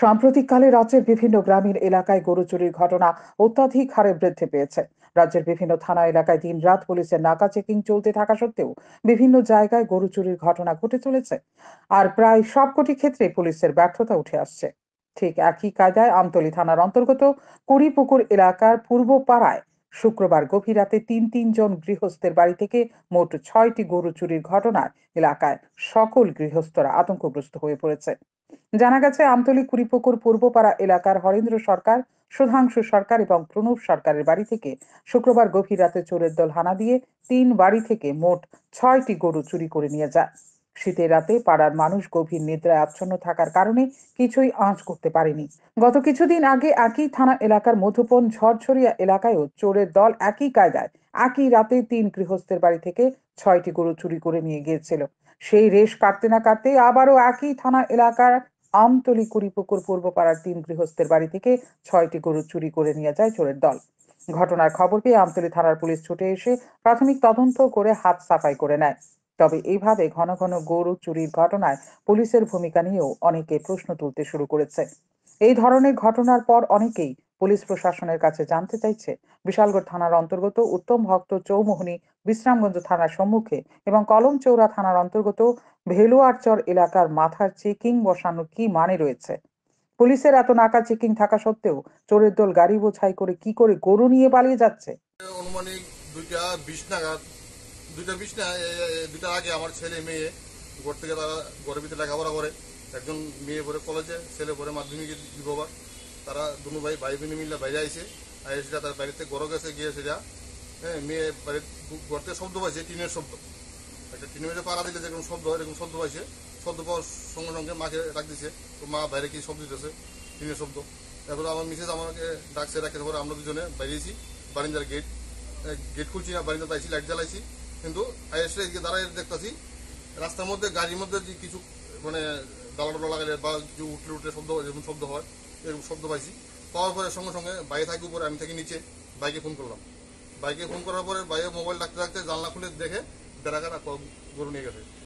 সাম্প্রতিককালে রাজ্যের বিভিন্ন গ্রামীণ এলাকায় গরু চুরির ঘটনা অত্যাধিক হারে বৃদ্ধি পেয়েছে। রাজ্যের বিভিন্ন থানা এলাকায় দিনরাত পুলিশের নাকা চেকিং চলতে থাকা সত্ত্বেও বিভিন্ন জায়গায় গরু চুরির ঘটনা ঘটে চলেছে। আর প্রায় সবকটি ক্ষেত্রে পুলিশের ব্যর্থতা উঠে আসছে। ঠিক একই কায়দায় আমতলী থানার অন্তর্গত কুড়িপুকুর এলাকার পূর্ব পাড়ায় শুক্রবার গভীর রাতে তিনজন গৃহস্থের বাড়ি থেকে মোট 6টি গরু চুরির ঘটনায় এলাকায় সকল গৃহস্থরা আতঙ্কগ্রস্ত হয়ে পড়েছে। জানা গেছে, আমতলী কুড়িপুকুর পূর্বপাড়া এলাকার হরেন্দ্র সরকার, সুধাংশু সরকার এবং প্রণব সরকারের বাড়ি থেকে শুক্রবার গভীর রাতে চোরের দল হানা দিয়ে 3 বাড়ি থেকে মোট 6টি গরু চুরি করে নিয়ে যায়। শীতের রাতে পাড়ার মানুষ গভীর নিদ্রায় আচ্ছন্ন থাকার কারণে কিছুই আঁচ করতে পারেনি। গত কিছুদিন আগে একই থানা এলাকার মধুপন ঝড়ঝরিয়া এলাকায়ও চোরের দল একই কায়দায় একই রাতে 3 গৃহস্থের বাড়ি থেকে 6টি গরু চুরি করে নিয়ে গিয়েছিল। সেই রেশ কাটতে না কাটতেই আবারও একই থানা এলাকার আমতলী কুড়িপুকুর পূর্বপাড়ার 3 গৃহস্থের বাড়ি থেকে 6টি গরু চুরি করে নিয়ে যায় চোরের দল। ঘটনার খবর পেয়ে আমতলী থানার পুলিশ ছুটে এসে প্রাথমিক তদন্ত করে হাত সাফাই করে নেয়। তবে এইভাবে ঘন ঘন গরু চুরির ঘটনায় পুলিশের ভূমিকা নিয়েও অনেকে প্রশ্ন তুলতে শুরু করেছে। এই ধরনের ঘটনার পর অনেকেই পুলিশ প্রশাসনের কাছে জানতে চাইছে, বিশালগড় থানার অন্তর্গত উত্তম ভক্ত চৌমোহনী বিশ্রামগঞ্জ থানার সম্মুখে এবং কলমচৌড়া থানার অন্তর্গত ভেলুয়ারচর এলাকার মাথার চেকিং বসানোর কি মানে রয়েছে। পুলিশের এত নাকা চেকিং থাকা সত্ত্বেও চোরের দল গাড়ি বোঝাই করে কি করে গরু নিয়ে পালিয়ে যাচ্ছে। অনুমানিক 2টা 20 নাগাদ, 2টা 20 না, 2টার আগে আমার ছেলে মেয়ে ঘর থেকে তারা ঘরের ভিতরে লেখাপড়া করে। একজন মেয়ে পরে কলেজে, ছেলে পরে মাধ্যমিকে দিব। তারা দুনো ভাই বোনে মিলে বাইরে আইসে, সেটা তার বাড়িতে গড় গেছে গিয়ে সেটা মেয়ে বাড়ির ঘর থেকে শব্দ পাইছে, টিনের শব্দ। একটা টিনের মধ্যে পাড়া দিলে যেরকম শব্দ হয় এরকম শব্দ পাইছে। শব্দ পাওয়ার সঙ্গে সঙ্গে মাকে ডাক দিছে, তো মা বাইরে কি শব্দ দিতেছে, টিনের শব্দ। তারপরে আমার মিসেস আমাকে ডাকছে, রাখতে পরে আমরা দুজনে বাইরেছি। বারিন্দার গেট খুলছি না, বারিন্দা পাইছি, লাইট জ্বালাইছি, কিন্তু এসে দাঁড়াই দেখতেছি রাস্তার মধ্যে গাড়ির মধ্যে যে কিছু মানে ডালা ডলা লাগালে বা কিছু উঠলে উঠলে শব্দ যেরকম শব্দ হয় এরকম শব্দ পাইছি। পাওয়ার পরে সঙ্গে সঙ্গে বাইরে থাকি উপরে, আমি থাকি নিচে। বাইকে ফোন করলাম। বাইকে ফোন করার পরে বাইরে মোবাইল রাখতে রাখতে জানলা খুলে দেখে বেড়াকাটা গরু নিয়ে গেছে।